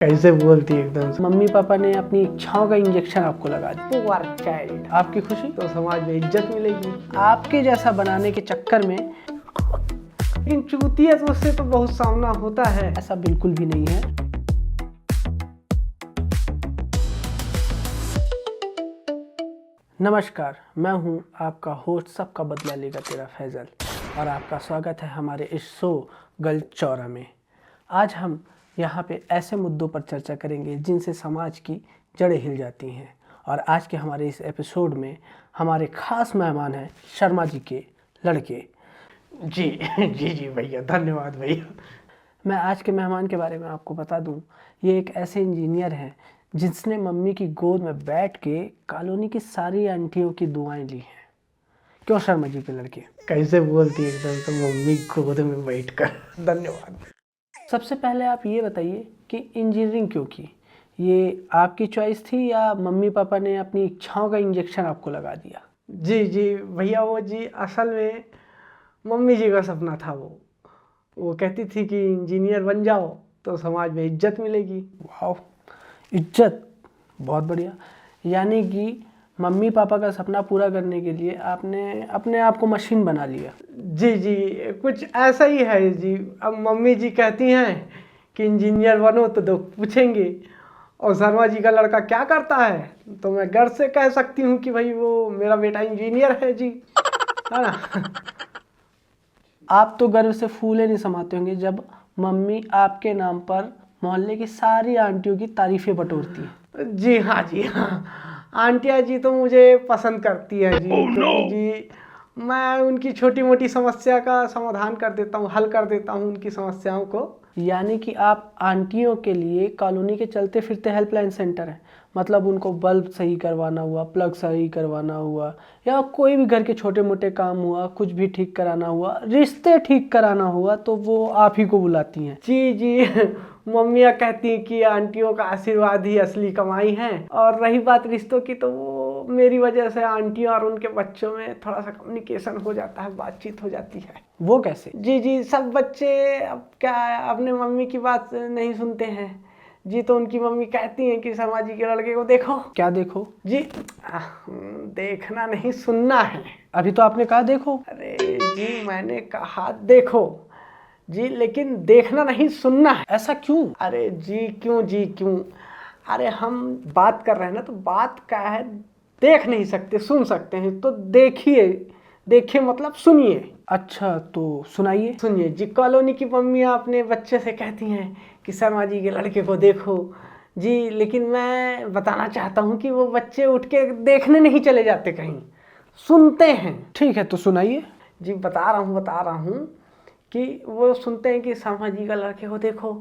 कैसे बोलती है एकदम से। मम्मी पापा ने अपनी इच्छाओं का इंजेक्शन आपको लगा दिया। Poor child. आपकी खुशी तो समाज में इज्जत मिलेगी। आपके जैसा बनाने के चक्कर में लेकिन चूतिया तो उससे तो बहुत सामना होता है। ऐसा बिल्कुल भी नहीं है। नमस्कार, मैं हूं आपका होस्ट सबका बदला लेगा तेरा फैजल और आपका स्वागत है हमारे इस शो गल चौरा में। आज हम यहाँ पे ऐसे मुद्दों पर चर्चा करेंगे जिनसे समाज की जड़ें हिल जाती हैं। और आज के हमारे इस एपिसोड में हमारे खास मेहमान हैं शर्मा जी के लड़के। जी जी भैया, धन्यवाद भैया। मैं आज के मेहमान के बारे में आपको बता दूं, ये एक ऐसे इंजीनियर हैं जिसने मम्मी की गोद में बैठ के कॉलोनी की सारी आंटियों की दुआएं ली हैं। क्यों शर्मा जी के लड़के? कैसे बोलती है एकदम तो मम्मी गोद में बैठकर। धन्यवाद। सबसे पहले आप ये बताइए कि इंजीनियरिंग क्यों की? ये आपकी चॉइस थी या मम्मी पापा ने अपनी इच्छाओं का इंजेक्शन आपको लगा दिया? जी भैया, वो जी असल में मम्मी जी का सपना था। वो कहती थी कि इंजीनियर बन जाओ तो समाज में इज्जत मिलेगी। वाह, इज्जत, बहुत बढ़िया। यानी कि मम्मी पापा का सपना पूरा करने के लिए आपने अपने आप को मशीन बना लिया। जी कुछ ऐसा ही है जी। अब मम्मी जी कहती हैं कि इंजीनियर बनो तो लोग पूछेंगे और शर्मा जी का लड़का क्या करता है, तो मैं गर्व से कह सकती हूँ कि भाई वो मेरा बेटा इंजीनियर है जी, है ना। आप तो गर्व से फूले नहीं समाते होंगे जब मम्मी आपके नाम पर मोहल्ले की सारी आंटियों की तारीफें बटोरती हैं। जी हाँ, आंटियाँ जी तो मुझे पसंद करती है जी। क्योंकि जी मैं उनकी छोटी मोटी समस्या का समाधान कर देता हूँ, हल कर देता हूँ उनकी समस्याओं को। यानी कि आप आंटियों के लिए कॉलोनी के चलते फिरते हेल्पलाइन सेंटर हैं। मतलब उनको बल्ब सही करवाना हुआ, प्लग सही करवाना हुआ, या कोई भी घर के छोटे मोटे काम हुआ, कुछ भी ठीक कराना हुआ, रिश्ते ठीक कराना हुआ, तो वो आप ही को बुलाती हैं। जी मम्मियाँ कहती हैं कि आंटियों का आशीर्वाद ही असली कमाई है। और रही बात रिश्तों की, तो वो मेरी वजह से आंटियों और उनके बच्चों में थोड़ा सा कम्युनिकेशन हो जाता है, बातचीत हो जाती है। वो कैसे? जी सब बच्चे अब क्या अपने मम्मी की बात नहीं सुनते हैं जी। तो उनकी मम्मी कहती हैं कि शर्मा जी के लड़के को देखो। क्या देखो जी? देखना नहीं, सुनना है। अभी तो आपने कहा देखो। अरे जी, मैंने कहा देखो जी, लेकिन देखना नहीं, सुनना है। ऐसा क्यों? अरे जी क्यों? अरे हम बात कर रहे हैं ना, तो बात क्या है, देख नहीं सकते, सुन सकते हैं। तो देखिए मतलब सुनिए। अच्छा, तो सुनाइए। सुनिए जी, कॉलोनी की मम्मियाँ अपने बच्चे से कहती हैं कि शर्मा जी के लड़के को देखो जी, लेकिन मैं बताना चाहता हूँ कि वो बच्चे उठ के देखने नहीं चले जाते, कहीं सुनते हैं। ठीक है, तो सुनाइए जी। बता रहा हूँ कि वो सुनते हैं कि शर्मा जी का लड़के को देखो,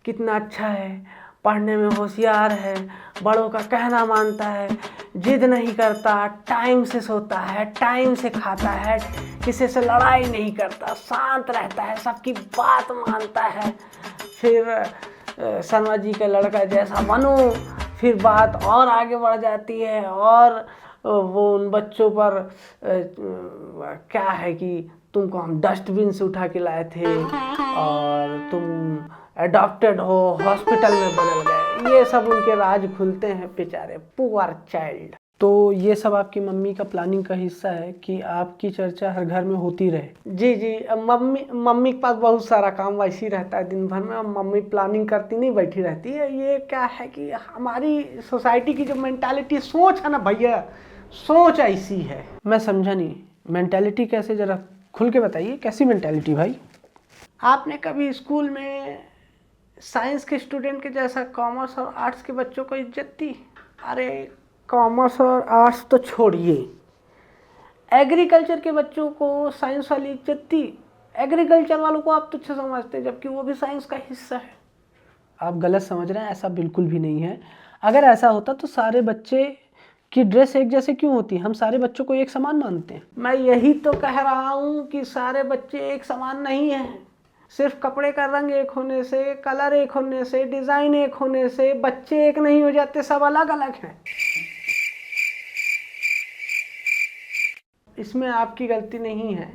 कितना अच्छा है, पढ़ने में होशियार है, बड़ों का कहना मानता है, जिद नहीं करता, टाइम से सोता है, टाइम से खाता है, किसी से लड़ाई नहीं करता, शांत रहता है, सबकी बात मानता है। फिर शर्मा जी का लड़का जैसा बनो, फिर बात और आगे बढ़ जाती है। और वो उन बच्चों पर क्या है कि तुमको हम डस्टबिन से उठा के लाए थे और तुम अडॉप्टेड हो, हॉस्पिटल में बदल गए, ये सब उनके राज खुलते हैं बेचारे। Poor child. तो ये सब आपकी मम्मी का प्लानिंग का हिस्सा है कि आपकी चर्चा हर घर में होती रहे। जी मम्मी के पास बहुत सारा काम वैसे ही रहता है दिन भर में। मम्मी प्लानिंग करती नहीं बैठी रहती है। ये क्या है कि हमारी सोसाइटी की जो मेंटालिटी, सोच है ना भैया, सोच ऐसी है। मैं समझा नहीं, मेंटालिटी कैसे, जरा खुल के बताइए, कैसी मेंटालिटी भाई? आपने कभी स्कूल में साइंस के स्टूडेंट के जैसा कॉमर्स और आर्ट्स के बच्चों को इज्जत दी? अरे कॉमर्स और आर्ट्स तो छोड़िए, एग्रीकल्चर के बच्चों को साइंस वाली इज्जत दी। एग्रीकल्चर वालों को आप तुच्छ समझते हैं, जबकि वो भी साइंस का हिस्सा है। आप गलत समझ रहे हैं, ऐसा बिल्कुल भी नहीं है। अगर ऐसा होता तो सारे बच्चे की ड्रेस एक जैसे क्यों होती? हम सारे बच्चों को एक समान मानते हैं। मैं यही तो कह रहा हूँ कि सारे बच्चे एक समान नहीं हैं। सिर्फ कपड़े का रंग एक होने से, कलर एक होने से, डिज़ाइन एक होने से बच्चे एक नहीं हो जाते, सब अलग अलग हैं। इसमें आपकी गलती नहीं है,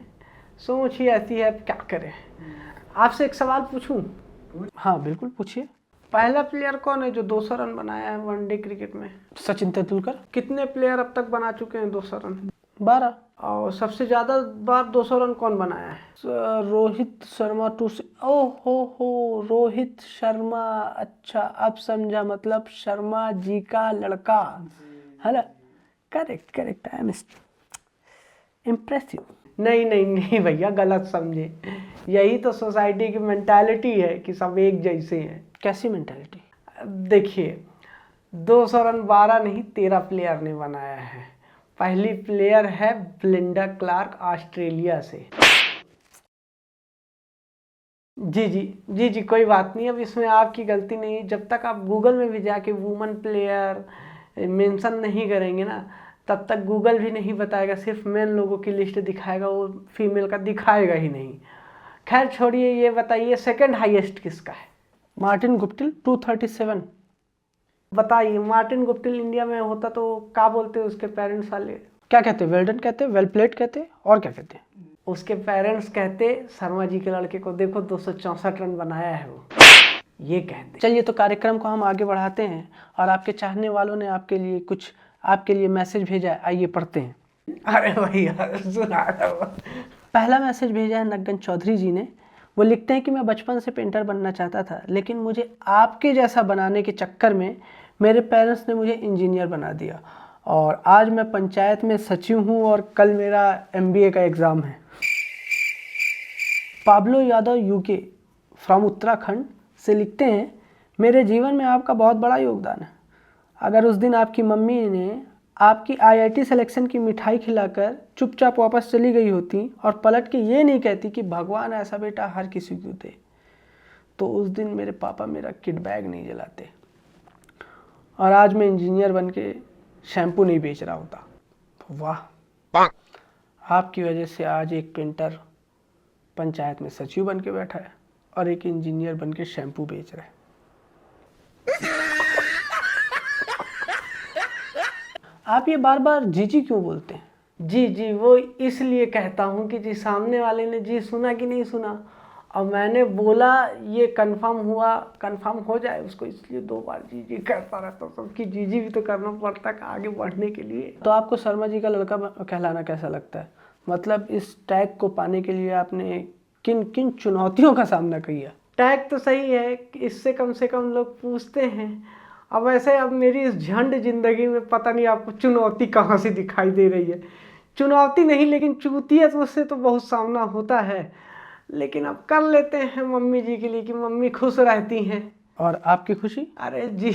सोच ही ऐसी है, अब क्या करें। आपसे एक सवाल पूछूं? हाँ बिल्कुल पूछिए। पहला प्लेयर कौन है जो 200 रन बनाया है वनडे क्रिकेट में? सचिन तेंदुलकर। कितने प्लेयर अब तक बना चुके हैं 200 रन? 12। और सबसे ज्यादा बार 200 रन कौन बनाया है? रोहित शर्मा हो रोहित शर्मा। अच्छा अब समझा, मतलब शर्मा जी का लड़का है ना। Correct correct, I am impressive. नहीं नहीं नहीं भैया, गलत समझे। यही तो सोसाइटी की मेंटालिटी है कि सब एक जैसे हैं। कैसी मेंटालिटी? देखिए 200 रन 12 नहीं 13 प्लेयर ने बनाया है। पहली प्लेयर है ब्लिंडा क्लार्क ऑस्ट्रेलिया से। जी कोई बात नहीं, अब इसमें आपकी गलती नहीं। जब तक आप गूगल में भी जाके वुमन प्लेयर मेंशन नहीं करेंगे ना, तब तक गूगल भी नहीं बताएगा, सिर्फ मेन लोगों की लिस्ट दिखाएगा, वो फीमेल का दिखाएगा ही नहीं। खैर छोड़िए, ये बताइए सेकंड हाईएस्ट किसका है? Martin Guptill 237। बताइए मार्टिन गुप्टिल इंडिया में होता तो क्या बोलते उसके पेरेंट्स वाले? क्या कहते? वेल डन कहते, वेल प्लेड कहते, और क्या कहते? उसके पेरेंट्स कहते शर्मा जी के लड़के को देखो 264 रन बनाया है वो, ये कहते। चलिए तो कार्यक्रम को हम आगे बढ़ाते हैं, और आपके चाहने वालों ने आपके लिए कुछ मैसेज भेजा है, आइए पढ़ते हैं। अरे भैया सुना दो। पहला मैसेज भेजा है नग्गन चौधरी जी ने। वो लिखते हैं कि मैं बचपन से पेंटर बनना चाहता था, लेकिन मुझे आपके जैसा बनाने के चक्कर में मेरे पेरेंट्स ने मुझे इंजीनियर बना दिया, और आज मैं पंचायत में सचिव हूँ और कल मेरा MBA का एग्ज़ाम है। Pablo Yadav UK from Uttarakhand से लिखते हैं, मेरे जीवन में आपका बहुत बड़ा योगदान है। अगर उस दिन आपकी मम्मी ने आपकी IIT सिलेक्शन की मिठाई खिलाकर चुपचाप वापस चली गई होती और पलट के ये नहीं कहती कि भगवान ऐसा बेटा हर किसी को दे, तो उस दिन मेरे पापा मेरा किट बैग नहीं जलाते और आज मैं इंजीनियर बन के शैम्पू नहीं बेच रहा होता। वाह, आपकी वजह से आज एक पेंटर पंचायत में सचिव बन के बैठा है और एक इंजीनियर बन के शैम्पू बेच रहा है। आप ये बार बार जी क्यों बोलते हैं? जी वो इसलिए कहता हूँ कि जी सामने वाले ने जी सुना कि नहीं सुना, और मैंने बोला ये कंफर्म हो जाए उसको, इसलिए 2 बार जी करता रहता हूँ। सबकी जी भी तो करना पड़ता है आगे बढ़ने के लिए। तो आपको शर्मा जी का लड़का कहलाना कैसा लगता है? मतलब इस टैग को पाने के लिए आपने किन किन चुनौतियों का सामना किया? टैग तो सही है, इससे कम से कम लोग पूछते हैं। अब ऐसे अब मेरी इस झंड जिंदगी में पता नहीं आपको चुनौती कहाँ से दिखाई दे रही है। चुनौती नहीं, लेकिन चूतिया तो उससे तो बहुत सामना होता है, लेकिन अब कर लेते हैं मम्मी जी के लिए कि मम्मी खुश रहती हैं। और आपकी खुशी? अरे जी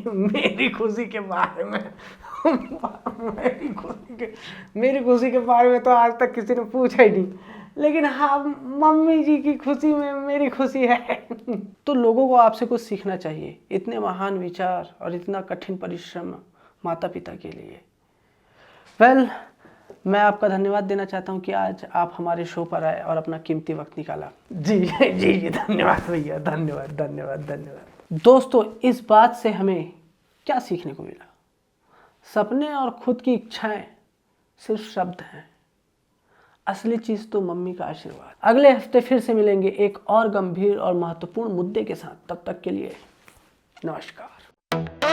मेरी खुशी के बारे में मेरी खुशी के बारे में तो आज तक किसी ने पूछा ही नहीं, लेकिन हाँ मम्मी जी की खुशी में मेरी खुशी है। तो लोगों को आपसे कुछ सीखना चाहिए, इतने महान विचार और इतना कठिन परिश्रम माता पिता के लिए। मैं आपका धन्यवाद देना चाहता हूं कि आज आप हमारे शो पर आए और अपना कीमती वक्त निकाला। जी धन्यवाद भैया, धन्यवाद। दोस्तों इस बात से हमें क्या सीखने को मिला? सपने और खुद की इच्छाएं सिर्फ शब्द हैं, असली चीज तो मम्मी का आशीर्वाद। अगले हफ्ते फिर से मिलेंगे एक और गंभीर और महत्वपूर्ण मुद्दे के साथ। तब तक के लिए नमस्कार।